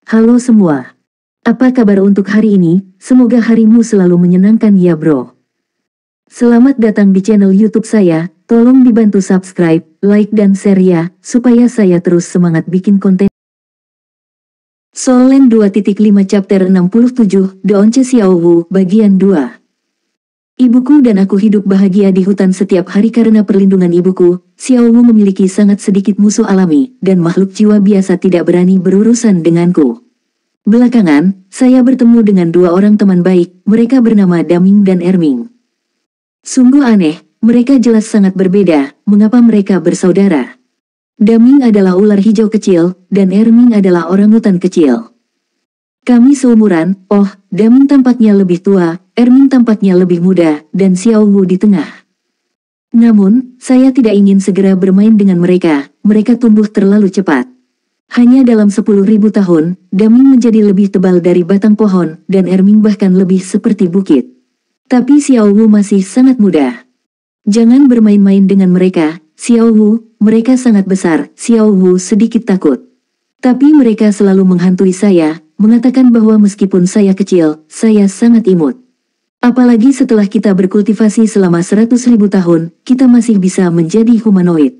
Halo semua. Apa kabar untuk hari ini? Semoga harimu selalu menyenangkan ya bro. Selamat datang di channel YouTube saya. Tolong dibantu subscribe, like dan share ya, supaya saya terus semangat bikin konten. Solen 2.5 chapter 67, Deonce Xiaowu, bagian 2. Ibuku dan aku hidup bahagia di hutan setiap hari karena perlindungan ibuku. Xiaowu memiliki sangat sedikit musuh alami, dan makhluk jiwa biasa tidak berani berurusan denganku. Belakangan, saya bertemu dengan dua orang teman baik, mereka bernama Daming dan Erming. Sungguh aneh, mereka jelas sangat berbeda, mengapa mereka bersaudara? Daming adalah ular hijau kecil, dan Erming adalah orangutan kecil. Kami seumuran, Daming tampaknya lebih tua, Erming tampaknya lebih muda, dan Xiaowu di tengah. Namun, saya tidak ingin segera bermain dengan mereka tumbuh terlalu cepat. Hanya dalam 10.000 tahun, Daming menjadi lebih tebal dari batang pohon, dan Erming bahkan lebih seperti bukit. Tapi Xiaowu masih sangat muda. Jangan bermain-main dengan mereka, Xiaowu, mereka sangat besar. Xiaowu sedikit takut. Tapi mereka selalu menghantui saya, mengatakan bahwa meskipun saya kecil, saya sangat imut. Apalagi setelah kita berkultivasi selama 100.000 tahun, kita masih bisa menjadi humanoid.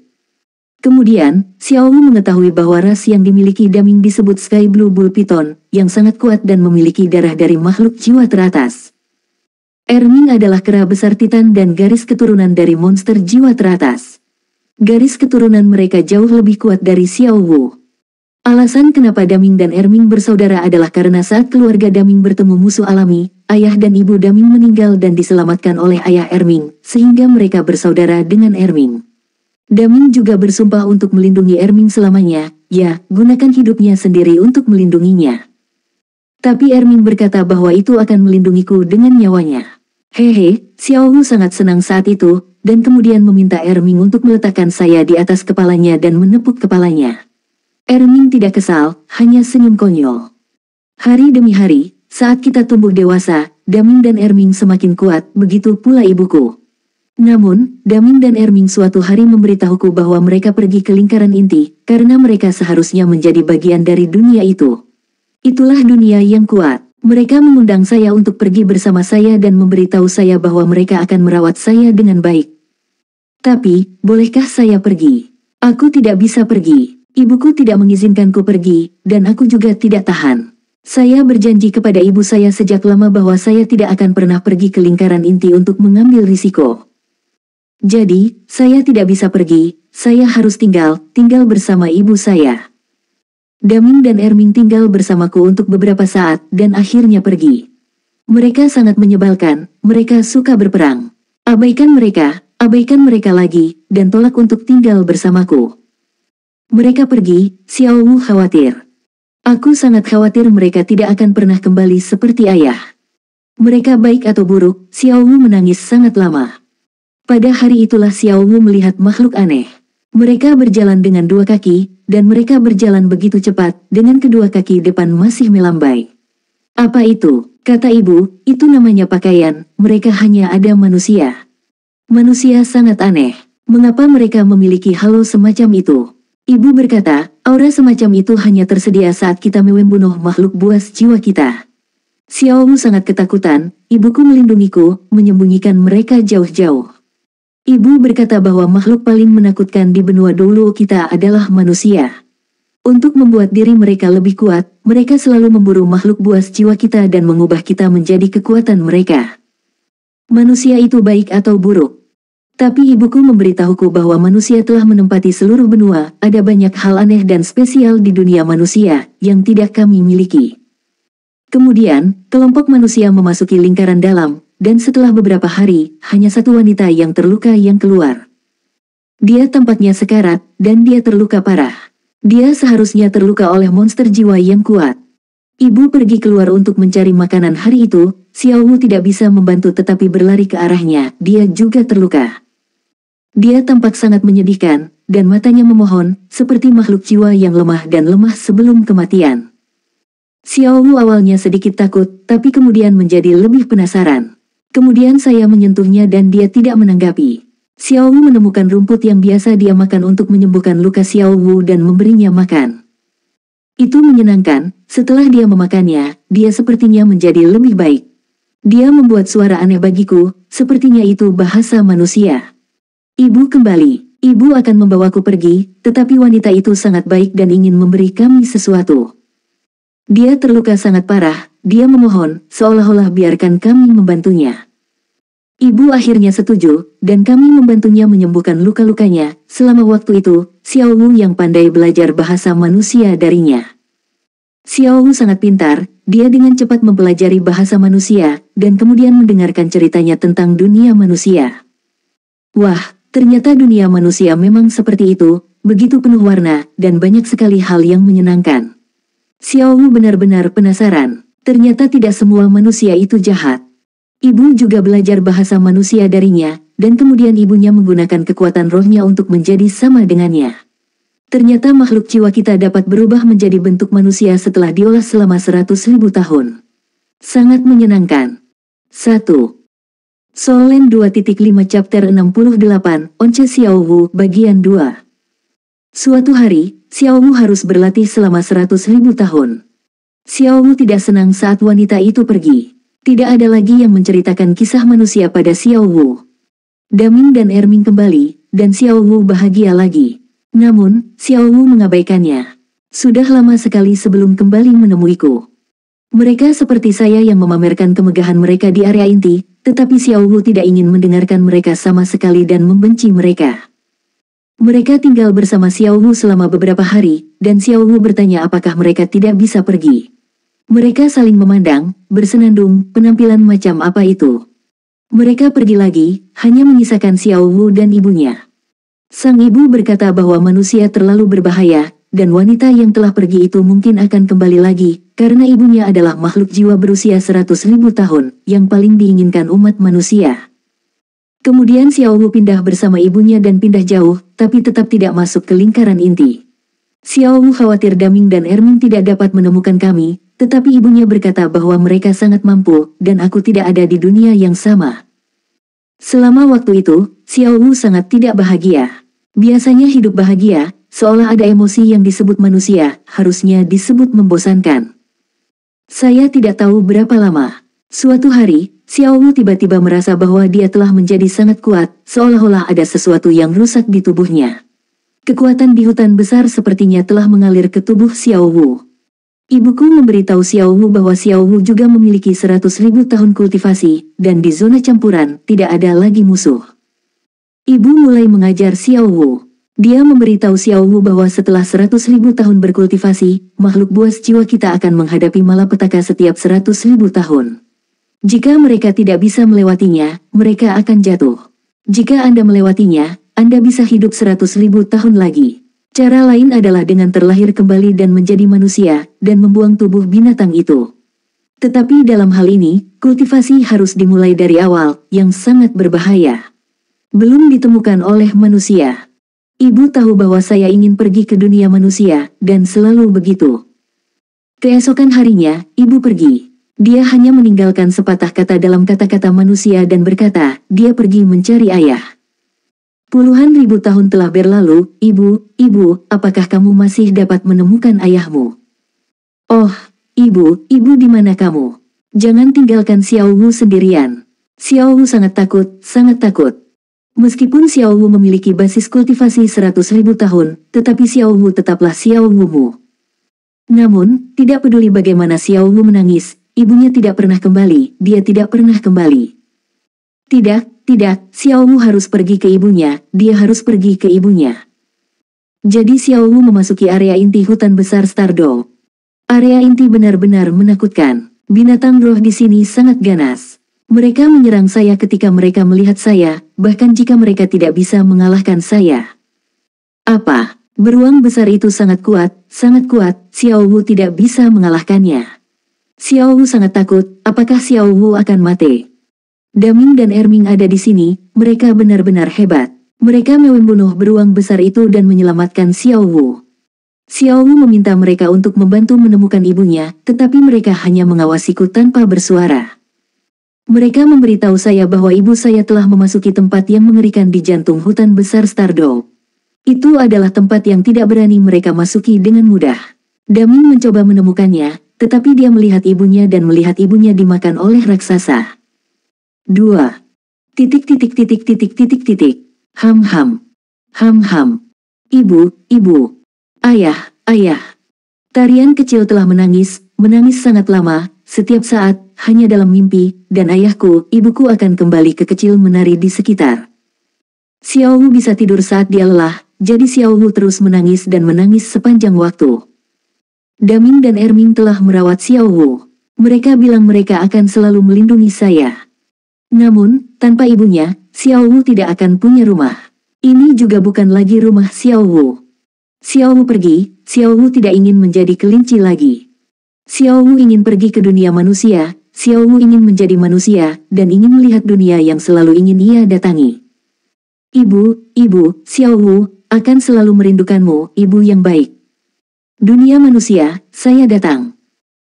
Kemudian, Xiaowu mengetahui bahwa ras yang dimiliki Daming disebut Sky Blue Bull Python, yang sangat kuat dan memiliki darah dari makhluk jiwa teratas. Erming adalah kera besar Titan dan garis keturunan dari monster jiwa teratas. Garis keturunan mereka jauh lebih kuat dari Xiaowu. Alasan kenapa Daming dan Erming bersaudara adalah karena saat keluarga Daming bertemu musuh alami, ayah dan ibu Daming meninggal dan diselamatkan oleh ayah Erming, sehingga mereka bersaudara dengan Erming. Daming juga bersumpah untuk melindungi Erming selamanya, gunakan hidupnya sendiri untuk melindunginya. Tapi Erming berkata bahwa itu akan melindungiku dengan nyawanya. Xiaowu sangat senang saat itu, dan kemudian meminta Erming untuk meletakkan saya di atas kepalanya dan menepuk kepalanya. Erming tidak kesal, hanya senyum konyol. Hari demi hari, saat kita tumbuh dewasa, Daming dan Erming semakin kuat, begitu pula ibuku. Namun, Daming dan Erming suatu hari memberitahuku bahwa mereka pergi ke lingkaran inti, karena mereka seharusnya menjadi bagian dari dunia itu. Itulah dunia yang kuat. Mereka mengundang saya untuk pergi bersama saya dan memberitahu saya bahwa mereka akan merawat saya dengan baik. Tapi, bolehkah saya pergi? Aku tidak bisa pergi. Ibuku tidak mengizinkanku pergi, dan aku juga tidak tahan. Saya berjanji kepada ibu saya sejak lama bahwa saya tidak akan pernah pergi ke lingkaran inti untuk mengambil risiko. Jadi, saya tidak bisa pergi, saya harus tinggal bersama ibu saya. Daming dan Erming tinggal bersamaku untuk beberapa saat, dan akhirnya pergi. Mereka sangat menyebalkan, mereka suka berperang. Abaikan mereka lagi, dan tolak untuk tinggal bersamaku. Mereka pergi, Xiaowu khawatir. Aku sangat khawatir mereka tidak akan pernah kembali seperti ayah. Mereka baik atau buruk, Xiaowu menangis sangat lama. Pada hari itulah Xiaowu melihat makhluk aneh. Mereka berjalan dengan dua kaki, dan mereka berjalan begitu cepat, dengan kedua kaki depan masih melambai. Apa itu? Kata ibu, itu namanya pakaian, mereka hanya ada manusia. Manusia sangat aneh. Mengapa mereka memiliki halo semacam itu? Ibu berkata, aura semacam itu hanya tersedia saat kita membunuh makhluk buas jiwa kita. Xiaowu sangat ketakutan, ibuku melindungiku, menyembunyikan mereka jauh-jauh. Ibu berkata bahwa makhluk paling menakutkan di benua dulu kita adalah manusia. Untuk membuat diri mereka lebih kuat, mereka selalu memburu makhluk buas jiwa kita dan mengubah kita menjadi kekuatan mereka. Manusia itu baik atau buruk? Tapi ibuku memberitahuku bahwa manusia telah menempati seluruh benua, ada banyak hal aneh dan spesial di dunia manusia, yang tidak kami miliki. Kemudian, kelompok manusia memasuki lingkaran dalam, dan setelah beberapa hari, hanya satu wanita yang terluka yang keluar. Dia tampaknya sekarat, dan dia terluka parah. Dia seharusnya terluka oleh monster jiwa yang kuat. Ibu pergi keluar untuk mencari makanan hari itu, Xiaowu tidak bisa membantu tetapi berlari ke arahnya, dia juga terluka. Dia tampak sangat menyedihkan, dan matanya memohon, seperti makhluk jiwa yang lemah dan lemah sebelum kematian. Xiaowu awalnya sedikit takut, tapi kemudian menjadi lebih penasaran. Kemudian saya menyentuhnya dan dia tidak menanggapi. Xiaowu menemukan rumput yang biasa dia makan untuk menyembuhkan luka Xiaowu dan memberinya makan. Itu menyenangkan, setelah dia memakannya, dia sepertinya menjadi lebih baik. Dia membuat suara aneh bagiku, sepertinya itu bahasa manusia. Ibu kembali, ibu akan membawaku pergi, tetapi wanita itu sangat baik dan ingin memberi kami sesuatu. Dia terluka sangat parah, dia memohon, seolah-olah biarkan kami membantunya. Ibu akhirnya setuju, dan kami membantunya menyembuhkan luka-lukanya. Selama waktu itu, Xiao Wu yang pandai belajar bahasa manusia darinya. Xiao Wu sangat pintar, dia dengan cepat mempelajari bahasa manusia, dan kemudian mendengarkan ceritanya tentang dunia manusia. Wah, ternyata dunia manusia memang seperti itu, begitu penuh warna, dan banyak sekali hal yang menyenangkan. Xiao Wu benar-benar penasaran, ternyata tidak semua manusia itu jahat. Ibu juga belajar bahasa manusia darinya, dan kemudian ibunya menggunakan kekuatan rohnya untuk menjadi sama dengannya. Ternyata makhluk jiwa kita dapat berubah menjadi bentuk manusia setelah diolah selama 100.000 tahun. Sangat menyenangkan. 1. Solen 2.5 Chapter 68, Once Xiao Wu, Bagian 2. Suatu hari, Xiao Wu harus berlatih selama 100.000 tahun. Xiao Wu tidak senang saat wanita itu pergi. Tidak ada lagi yang menceritakan kisah manusia pada Xiao Wu. Daming dan Erming kembali, dan Xiao Wu bahagia lagi. Namun, Xiao Wu mengabaikannya. Sudah lama sekali sebelum kembali menemuiku. Mereka seperti saya yang memamerkan kemegahan mereka di area inti, tetapi Xiao Wu tidak ingin mendengarkan mereka sama sekali dan membenci mereka. Mereka tinggal bersama Xiao Wu selama beberapa hari, dan Xiao Wu bertanya apakah mereka tidak bisa pergi. Mereka saling memandang, bersenandung, penampilan macam apa itu. Mereka pergi lagi, hanya menyisakan Xiao Wu dan ibunya. Sang ibu berkata bahwa manusia terlalu berbahaya, dan wanita yang telah pergi itu mungkin akan kembali lagi, karena ibunya adalah makhluk jiwa berusia 100.000 tahun, yang paling diinginkan umat manusia. Kemudian Xiao Wu pindah bersama ibunya dan pindah jauh, tapi tetap tidak masuk ke lingkaran inti. Xiao Wu khawatir Daming dan Erming tidak dapat menemukan kami, tetapi ibunya berkata bahwa mereka sangat mampu, dan aku tidak ada di dunia yang sama. Selama waktu itu, Xiao Wu sangat tidak bahagia. Biasanya hidup bahagia, seolah ada emosi yang disebut manusia, harusnya disebut membosankan. Saya tidak tahu berapa lama. Suatu hari, Xiao Wu tiba-tiba merasa bahwa dia telah menjadi sangat kuat, seolah-olah ada sesuatu yang rusak di tubuhnya. Kekuatan di hutan besar sepertinya telah mengalir ke tubuh Xiao Wu. Ibuku memberitahu Xiao Wu bahwa Xiao Wu juga memiliki 100.000 tahun kultivasi, dan di zona campuran tidak ada lagi musuh. Ibu mulai mengajar Xiao Wu. Dia memberitahu Xiao Wu bahwa setelah 100.000 tahun berkultivasi, makhluk buas jiwa kita akan menghadapi malapetaka setiap 100.000 tahun. Jika mereka tidak bisa melewatinya, mereka akan jatuh. Jika Anda melewatinya, Anda bisa hidup 100.000 tahun lagi. Cara lain adalah dengan terlahir kembali dan menjadi manusia, dan membuang tubuh binatang itu. Tetapi dalam hal ini, kultivasi harus dimulai dari awal, yang sangat berbahaya. Belum ditemukan oleh manusia. Ibu tahu bahwa saya ingin pergi ke dunia manusia, dan selalu begitu. Keesokan harinya, ibu pergi. Dia hanya meninggalkan sepatah kata dalam kata-kata manusia dan berkata, dia pergi mencari ayah. Puluhan ribu tahun telah berlalu, ibu, apakah kamu masih dapat menemukan ayahmu? Oh, ibu di mana kamu? Jangan tinggalkan Xiao Wu sendirian. Xiao Wu sangat takut, sangat takut. Meskipun Xiao Wu memiliki basis kultivasi 100.000 tahun, tetapi Xiao Wu tetaplah Xiao Wu. Namun, tidak peduli bagaimana Xiao Wu menangis, ibunya tidak pernah kembali, dia tidak pernah kembali. Tidak, Xiao Wu harus pergi ke ibunya, dia harus pergi ke ibunya. Jadi Xiao Wu memasuki area inti hutan besar Stardow. Area inti benar-benar menakutkan. Binatang roh di sini sangat ganas. Mereka menyerang saya ketika mereka melihat saya, bahkan jika mereka tidak bisa mengalahkan saya. Apa? Beruang besar itu sangat kuat, Xiao Wu tidak bisa mengalahkannya. Xiao Wu sangat takut, apakah Xiao Wu akan mati? Daming dan Erming ada di sini, mereka benar-benar hebat. Mereka membunuh beruang besar itu dan menyelamatkan Xiao Wu. Xiao Wu meminta mereka untuk membantu menemukan ibunya, tetapi mereka hanya mengawasiku tanpa bersuara. Mereka memberitahu saya bahwa ibu saya telah memasuki tempat yang mengerikan di jantung hutan besar Stardow. Itu adalah tempat yang tidak berani mereka masuki dengan mudah. Daming mencoba menemukannya, tetapi dia melihat ibunya dan melihat ibunya dimakan oleh raksasa. 2. Titik titik titik titik titik titik. Ham ham. Ham ham. Ibu, ibu. Ayah, ayah. Tarian kecil telah menangis sangat lama, setiap saat, hanya dalam mimpi, dan ayahku, ibuku akan kembali ke kecil menari di sekitar. Xiao Wu bisa tidur saat dia lelah, jadi Xiao Wu terus menangis dan menangis sepanjang waktu. Daming dan Erming telah merawat Xiao Wu. Mereka bilang mereka akan selalu melindungi saya. Namun, tanpa ibunya, Xiao Wu tidak akan punya rumah. Ini juga bukan lagi rumah Xiao Wu. Xiao Wu pergi, Xiao Wu tidak ingin menjadi kelinci lagi. Xiao Wu ingin pergi ke dunia manusia, Xiao Wu ingin menjadi manusia, dan ingin melihat dunia yang selalu ingin ia datangi. Ibu, ibu, Xiao Wu, akan selalu merindukanmu, ibu yang baik. Dunia manusia, saya datang.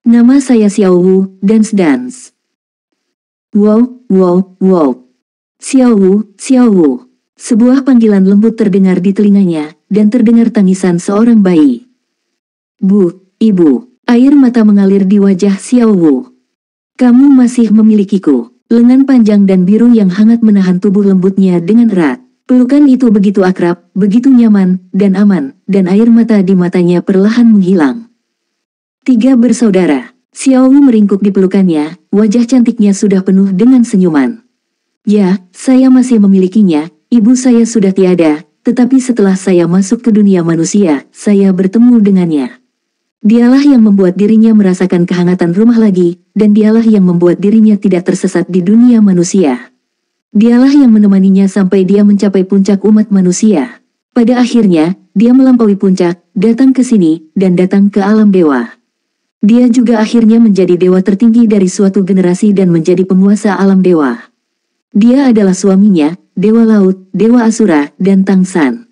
Nama saya Xiao Wu, dance. Wow, wow, wow. Xiao Wu, Xiao Wu. Sebuah panggilan lembut terdengar di telinganya, dan terdengar tangisan seorang bayi. Bu, ibu. Air mata mengalir di wajah Xiao Wu. Kamu masih memilikiku. Lengan panjang dan biru yang hangat menahan tubuh lembutnya dengan erat. Pelukan itu begitu akrab, begitu nyaman, dan aman, dan air mata di matanya perlahan menghilang. 3 bersaudara. Xiao Wu meringkuk di pelukannya, wajah cantiknya sudah penuh dengan senyuman. Ya, saya masih memilikinya, ibu saya sudah tiada, tetapi setelah saya masuk ke dunia manusia, saya bertemu dengannya. Dialah yang membuat dirinya merasakan kehangatan rumah lagi, dan dialah yang membuat dirinya tidak tersesat di dunia manusia. Dialah yang menemaninya sampai dia mencapai puncak umat manusia. Pada akhirnya, dia melampaui puncak, datang ke sini, dan datang ke alam dewa. Dia juga akhirnya menjadi dewa tertinggi dari suatu generasi dan menjadi penguasa alam dewa. Dia adalah suaminya, dewa laut, dewa asura, dan Tang San.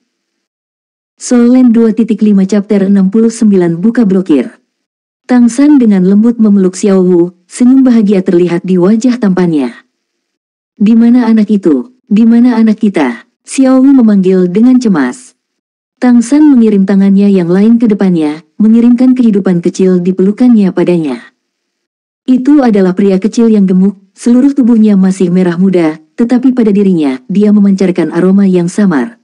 Soul Land 2.5 Chapter 69 Buka blokir. Tang San dengan lembut memeluk Xiao Wu, senyum bahagia terlihat di wajah tampannya. Di mana anak itu? Di mana anak kita? Xiao Wu memanggil dengan cemas. Tang San mengirim tangannya yang lain ke depannya, mengirimkan kehidupan kecil di pelukannya padanya. Itu adalah pria kecil yang gemuk, seluruh tubuhnya masih merah muda, tetapi pada dirinya, dia memancarkan aroma yang samar.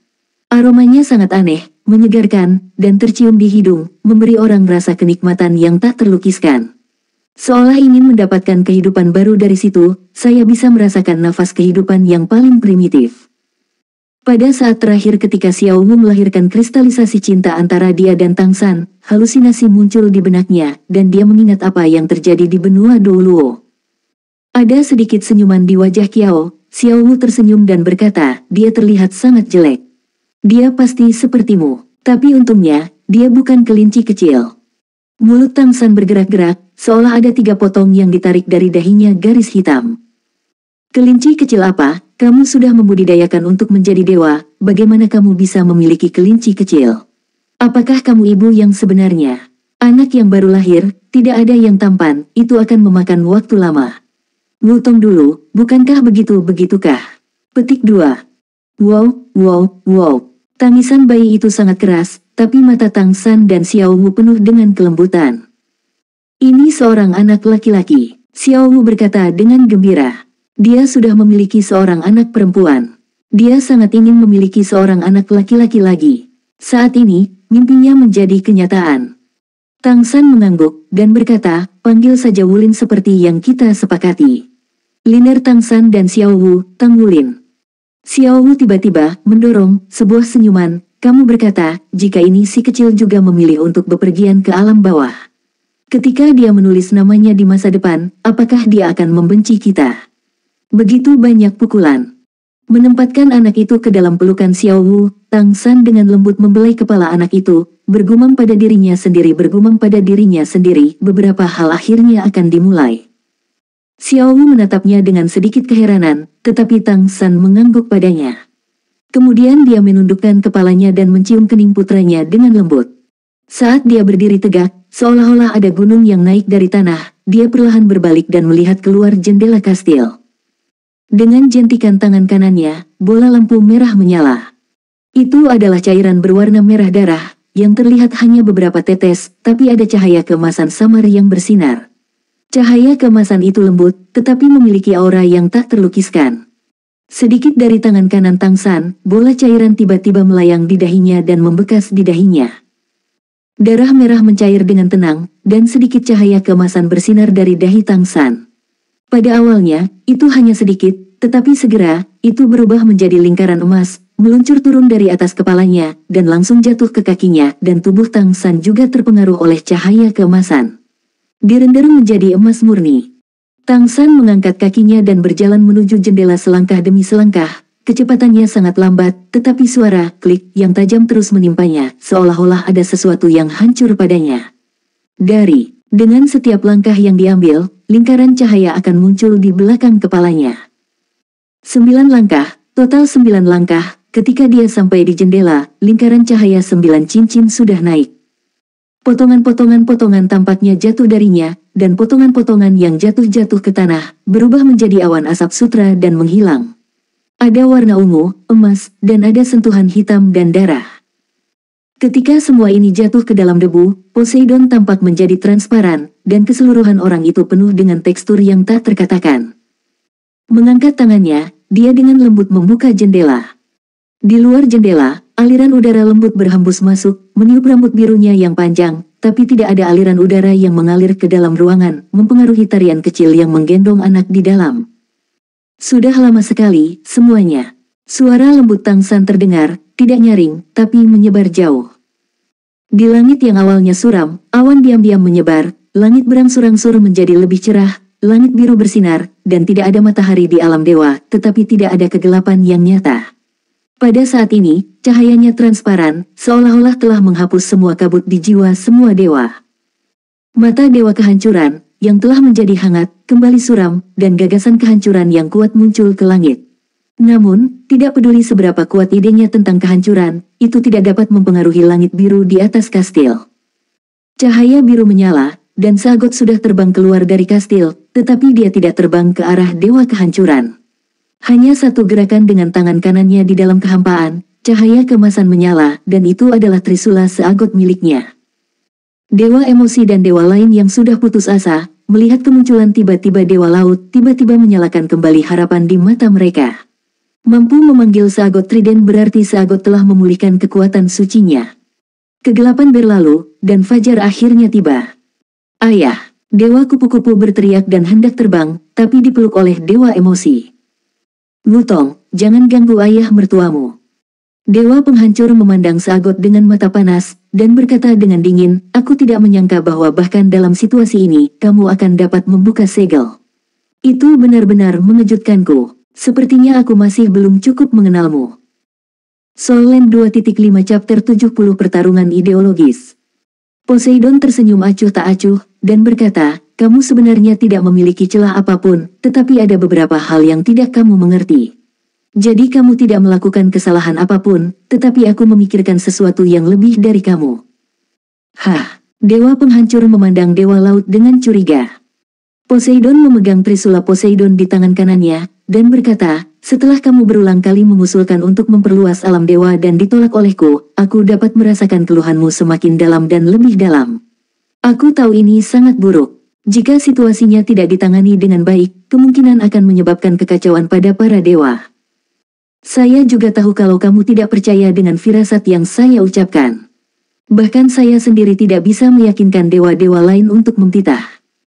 Aromanya sangat aneh, menyegarkan, dan tercium di hidung, memberi orang rasa kenikmatan yang tak terlukiskan. Seolah ingin mendapatkan kehidupan baru dari situ, saya bisa merasakan nafas kehidupan yang paling primitif. Pada saat terakhir ketika Xiao Wu melahirkan kristalisasi cinta antara dia dan Tang San, halusinasi muncul di benaknya, dan dia mengingat apa yang terjadi di benua Douluo. Ada sedikit senyuman di wajah Xiao Wu tersenyum dan berkata, dia terlihat sangat jelek. Dia pasti sepertimu, tapi untungnya, dia bukan kelinci kecil. Mulut Tang San bergerak-gerak, seolah ada 3 potong yang ditarik dari dahinya garis hitam. Kelinci kecil apa? Kamu sudah membudidayakan untuk menjadi dewa, bagaimana kamu bisa memiliki kelinci kecil? Apakah kamu ibu yang sebenarnya? Anak yang baru lahir, tidak ada yang tampan, itu akan memakan waktu lama. Ngutong dulu, bukankah begitukah? Petik 2. Wow, wow, wow. Tangisan bayi itu sangat keras, tapi mata Tang San dan Xiao Wu penuh dengan kelembutan. Ini seorang anak laki-laki, Xiao Wu berkata dengan gembira. Dia sudah memiliki seorang anak perempuan. Dia sangat ingin memiliki seorang anak laki-laki lagi. Saat ini, mimpinya menjadi kenyataan. Tang San mengangguk, dan berkata, panggil saja Wulin seperti yang kita sepakati. Liner Tang San dan Xiao Wu, Tang Wulin. Xiao Wu tiba-tiba mendorong sebuah senyuman, kamu berkata, jika ini si kecil juga memilih untuk bepergian ke alam bawah. Ketika dia menulis namanya di masa depan, apakah dia akan membenci kita? Begitu banyak pukulan. Menempatkan anak itu ke dalam pelukan Xiao Wu, Tang San dengan lembut membelai kepala anak itu, bergumam pada dirinya sendiri beberapa hal akhirnya akan dimulai. Xiao Wu menatapnya dengan sedikit keheranan, tetapi Tang San mengangguk padanya. Kemudian dia menundukkan kepalanya dan mencium kening putranya dengan lembut. Saat dia berdiri tegak, seolah-olah ada gunung yang naik dari tanah, dia perlahan berbalik dan melihat keluar jendela kastil. Dengan jentikan tangan kanannya, bola lampu merah menyala. Itu adalah cairan berwarna merah darah, yang terlihat hanya beberapa tetes, tapi ada cahaya keemasan samar yang bersinar. Cahaya keemasan itu lembut, tetapi memiliki aura yang tak terlukiskan. Sedikit dari tangan kanan Tang San, bola cairan tiba-tiba melayang di dahinya dan membekas di dahinya. Darah merah mencair dengan tenang, dan sedikit cahaya keemasan bersinar dari dahi Tang San. Pada awalnya, itu hanya sedikit, tetapi segera, itu berubah menjadi lingkaran emas, meluncur turun dari atas kepalanya, dan langsung jatuh ke kakinya, dan tubuh Tang San juga terpengaruh oleh cahaya keemasan. Direndam menjadi emas murni. Tang San mengangkat kakinya dan berjalan menuju jendela selangkah demi selangkah. Kecepatannya sangat lambat, tetapi suara klik yang tajam terus menimpanya, seolah-olah ada sesuatu yang hancur padanya. Dengan setiap langkah yang diambil, lingkaran cahaya akan muncul di belakang kepalanya. 9 langkah, total 9 langkah, ketika dia sampai di jendela, lingkaran cahaya 9 cincin sudah naik. Potongan-potongan tampaknya jatuh darinya, dan potongan-potongan yang jatuh-jatuh ke tanah, berubah menjadi awan asap sutra dan menghilang. Ada warna ungu, emas, dan ada sentuhan hitam dan darah. Ketika semua ini jatuh ke dalam debu, Poseidon tampak menjadi transparan, dan keseluruhan orang itu penuh dengan tekstur yang tak terkatakan. Mengangkat tangannya, dia dengan lembut membuka jendela. Di luar jendela, aliran udara lembut berhembus masuk, meniup rambut birunya yang panjang, tapi tidak ada aliran udara yang mengalir ke dalam ruangan, mempengaruhi tarian kecil yang menggendong anak di dalam. Sudah lama sekali, semuanya. Suara lembut Tang San terdengar, tidak nyaring, tapi menyebar jauh. Di langit yang awalnya suram, awan diam-diam menyebar, langit berangsur-angsur menjadi lebih cerah, langit biru bersinar, dan tidak ada matahari di alam dewa, tetapi tidak ada kegelapan yang nyata. Pada saat ini, cahayanya transparan, seolah-olah telah menghapus semua kabut di jiwa semua dewa. Mata dewa kehancuran, yang telah menjadi hangat, kembali suram, dan gagasan kehancuran yang kuat muncul ke langit. Namun, tidak peduli seberapa kuat idenya tentang kehancuran, itu tidak dapat mempengaruhi langit biru di atas kastil. Cahaya biru menyala, dan Sagot sudah terbang keluar dari kastil, tetapi dia tidak terbang ke arah dewa kehancuran. Hanya satu gerakan dengan tangan kanannya di dalam kehampaan, cahaya keemasan menyala, dan itu adalah trisula Sagot miliknya. Dewa emosi dan dewa lain yang sudah putus asa, melihat kemunculan tiba-tiba dewa laut, tiba-tiba menyalakan kembali harapan di mata mereka. Mampu memanggil Sagot Trident berarti Sagot telah memulihkan kekuatan sucinya. Kegelapan berlalu, dan fajar akhirnya tiba. Ayah, dewa kupu-kupu berteriak dan hendak terbang, tapi dipeluk oleh dewa emosi. Wutong, jangan ganggu ayah mertuamu. Dewa penghancur memandang Sagot dengan mata panas, dan berkata dengan dingin, aku tidak menyangka bahwa bahkan dalam situasi ini, kamu akan dapat membuka segel. Itu benar-benar mengejutkanku, sepertinya aku masih belum cukup mengenalmu. Soul Land 2.5 Chapter 70 Pertarungan Ideologis. Poseidon tersenyum acuh tak acuh, dan berkata, kamu sebenarnya tidak memiliki celah apapun, tetapi ada beberapa hal yang tidak kamu mengerti. Jadi kamu tidak melakukan kesalahan apapun, tetapi aku memikirkan sesuatu yang lebih dari kamu. Hah, dewa penghancur memandang dewa laut dengan curiga. Poseidon memegang trisula Poseidon di tangan kanannya, dan berkata, setelah kamu berulang kali mengusulkan untuk memperluas alam dewa dan ditolak olehku, aku dapat merasakan keluhanmu semakin dalam dan lebih dalam. Aku tahu ini sangat buruk. Jika situasinya tidak ditangani dengan baik, kemungkinan akan menyebabkan kekacauan pada para dewa. Saya juga tahu kalau kamu tidak percaya dengan firasat yang saya ucapkan. Bahkan saya sendiri tidak bisa meyakinkan dewa-dewa lain untuk memtitah.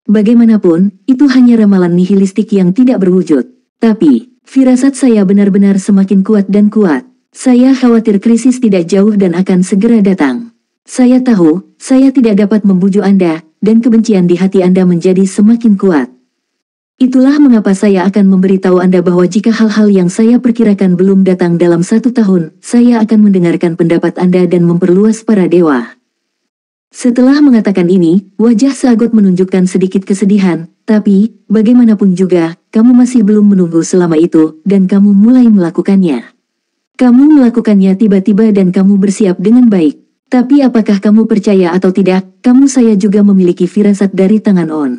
Bagaimanapun, itu hanya ramalan nihilistik yang tidak berwujud. Tapi, firasat saya benar-benar semakin kuat dan kuat. Saya khawatir krisis tidak jauh dan akan segera datang. Saya tahu, saya tidak dapat membujuk Anda, dan kebencian di hati Anda menjadi semakin kuat. Itulah mengapa saya akan memberitahu Anda bahwa jika hal-hal yang saya perkirakan belum datang dalam 1 tahun, saya akan mendengarkan pendapat Anda dan memperluas para dewa. Setelah mengatakan ini, wajah Sagot menunjukkan sedikit kesedihan, tapi, bagaimanapun juga, kamu masih belum menunggu selama itu, dan kamu mulai melakukannya. Kamu melakukannya tiba-tiba dan kamu bersiap dengan baik. Tapi apakah kamu percaya atau tidak, saya juga memiliki firasat dari tangan On.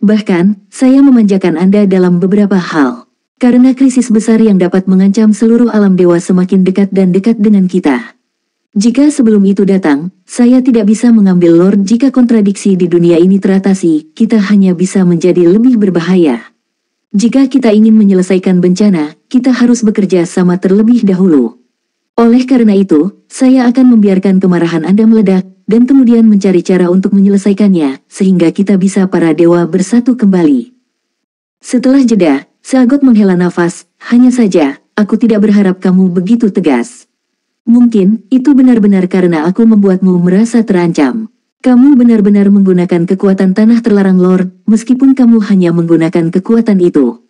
Bahkan, saya memanjakan Anda dalam beberapa hal. Karena krisis besar yang dapat mengancam seluruh alam dewa semakin dekat dan dekat dengan kita. Jika sebelum itu datang, saya tidak bisa mengambil Lord. Jika kontradiksi di dunia ini teratasi, kita hanya bisa menjadi lebih berbahaya. Jika kita ingin menyelesaikan bencana, kita harus bekerja sama terlebih dahulu. Oleh karena itu, saya akan membiarkan kemarahan Anda meledak, dan kemudian mencari cara untuk menyelesaikannya, sehingga kita bisa para dewa bersatu kembali. Setelah jeda, Seagot menghela nafas, hanya saja, aku tidak berharap kamu begitu tegas. Mungkin, itu benar-benar karena aku membuatmu merasa terancam. Kamu benar-benar menggunakan kekuatan tanah terlarang Lord, meskipun kamu hanya menggunakan kekuatan itu.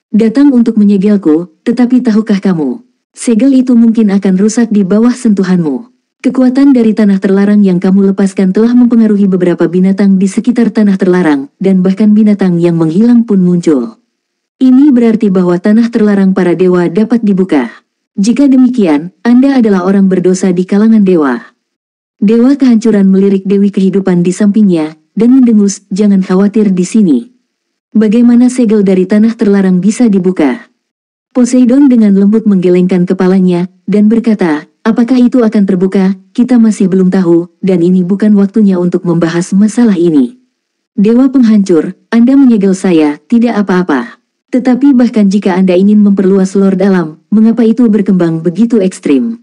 Datang untuk menyegelku, tetapi tahukah kamu? Segel itu mungkin akan rusak di bawah sentuhanmu. Kekuatan dari tanah terlarang yang kamu lepaskan telah mempengaruhi beberapa binatang di sekitar tanah terlarang, dan bahkan binatang yang menghilang pun muncul. Ini berarti bahwa tanah terlarang para dewa dapat dibuka. Jika demikian, Anda adalah orang berdosa di kalangan dewa. Dewa kehancuran melirik Dewi kehidupan di sampingnya, dan mendengus, jangan khawatir di sini. Bagaimana segel dari tanah terlarang bisa dibuka? Poseidon dengan lembut menggelengkan kepalanya, dan berkata, apakah itu akan terbuka, kita masih belum tahu, dan ini bukan waktunya untuk membahas masalah ini. Dewa penghancur, Anda menyegel saya, tidak apa-apa. Tetapi bahkan jika Anda ingin memperluas Lord Alam, mengapa itu berkembang begitu ekstrim?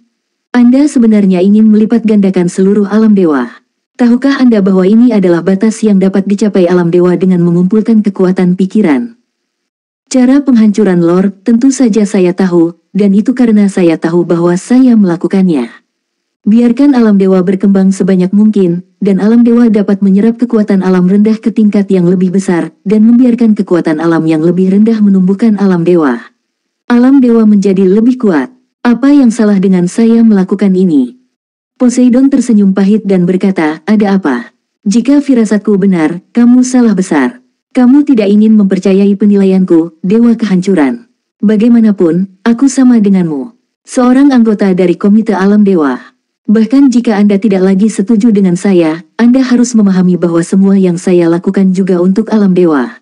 Anda sebenarnya ingin melipat gandakan seluruh alam dewa. Tahukah Anda bahwa ini adalah batas yang dapat dicapai alam dewa dengan mengumpulkan kekuatan pikiran? Cara penghancuran Lord, tentu saja saya tahu, dan itu karena saya tahu bahwa saya melakukannya. Biarkan alam dewa berkembang sebanyak mungkin, dan alam dewa dapat menyerap kekuatan alam rendah ke tingkat yang lebih besar, dan membiarkan kekuatan alam yang lebih rendah menumbuhkan alam dewa. Alam dewa menjadi lebih kuat. Apa yang salah dengan saya melakukan ini? Poseidon tersenyum pahit dan berkata, ada apa? Jika firasatku benar, kamu salah besar. Kamu tidak ingin mempercayai penilaianku, dewa kehancuran. Bagaimanapun, aku sama denganmu. Seorang anggota dari komite alam dewa. Bahkan jika Anda tidak lagi setuju dengan saya, Anda harus memahami bahwa semua yang saya lakukan juga untuk alam dewa.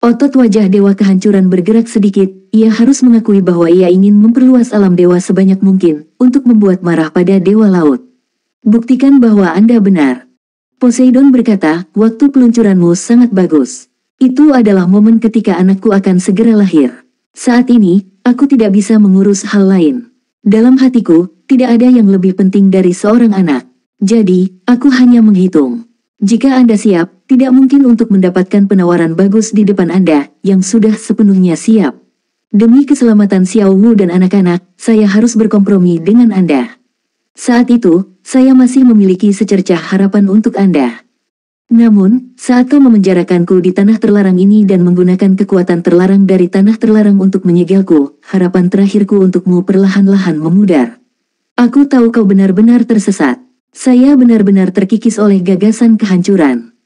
Otot wajah dewa kehancuran bergerak sedikit, ia harus mengakui bahwa ia ingin memperluas alam dewa sebanyak mungkin, untuk membuat marah pada dewa laut. Buktikan bahwa Anda benar. Poseidon berkata, waktu peluncuranmu sangat bagus. Itu adalah momen ketika anakku akan segera lahir. Saat ini, aku tidak bisa mengurus hal lain. Dalam hatiku, tidak ada yang lebih penting dari seorang anak. Jadi, aku hanya menghitung. Jika Anda siap, tidak mungkin untuk mendapatkan penawaran bagus di depan Anda, yang sudah sepenuhnya siap. Demi keselamatan Xiao Wu dan anak-anak, saya harus berkompromi dengan Anda. Saat itu, saya masih memiliki secercah harapan untuk Anda. Namun, saat kau memenjarakanku di tanah terlarang ini dan menggunakan kekuatan terlarang dari tanah terlarang untuk menyegelku, harapan terakhirku untukmu perlahan-lahan memudar. Aku tahu kau benar-benar tersesat. Saya benar-benar terkikis oleh gagasan kehancuran.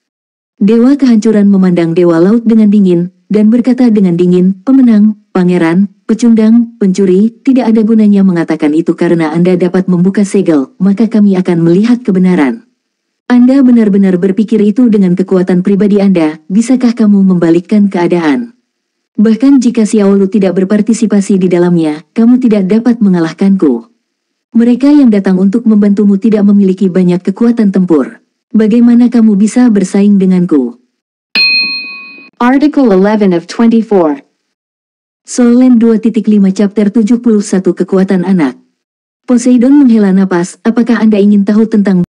Dewa kehancuran memandang dewa laut dengan dingin, dan berkata dengan dingin, pemenang, pangeran, pecundang, pencuri, tidak ada gunanya mengatakan itu karena Anda dapat membuka segel, maka kami akan melihat kebenaran. Anda benar-benar berpikir itu dengan kekuatan pribadi Anda, bisakah kamu membalikkan keadaan? Bahkan jika Xiao Lu tidak berpartisipasi di dalamnya, kamu tidak dapat mengalahkanku. Mereka yang datang untuk membantumu tidak memiliki banyak kekuatan tempur. Bagaimana kamu bisa bersaing denganku? Article 11 of 24. Soul Land 2.5 Chapter 71 Kekuatan Anak. Poseidon menghela napas, apakah Anda ingin tahu tentang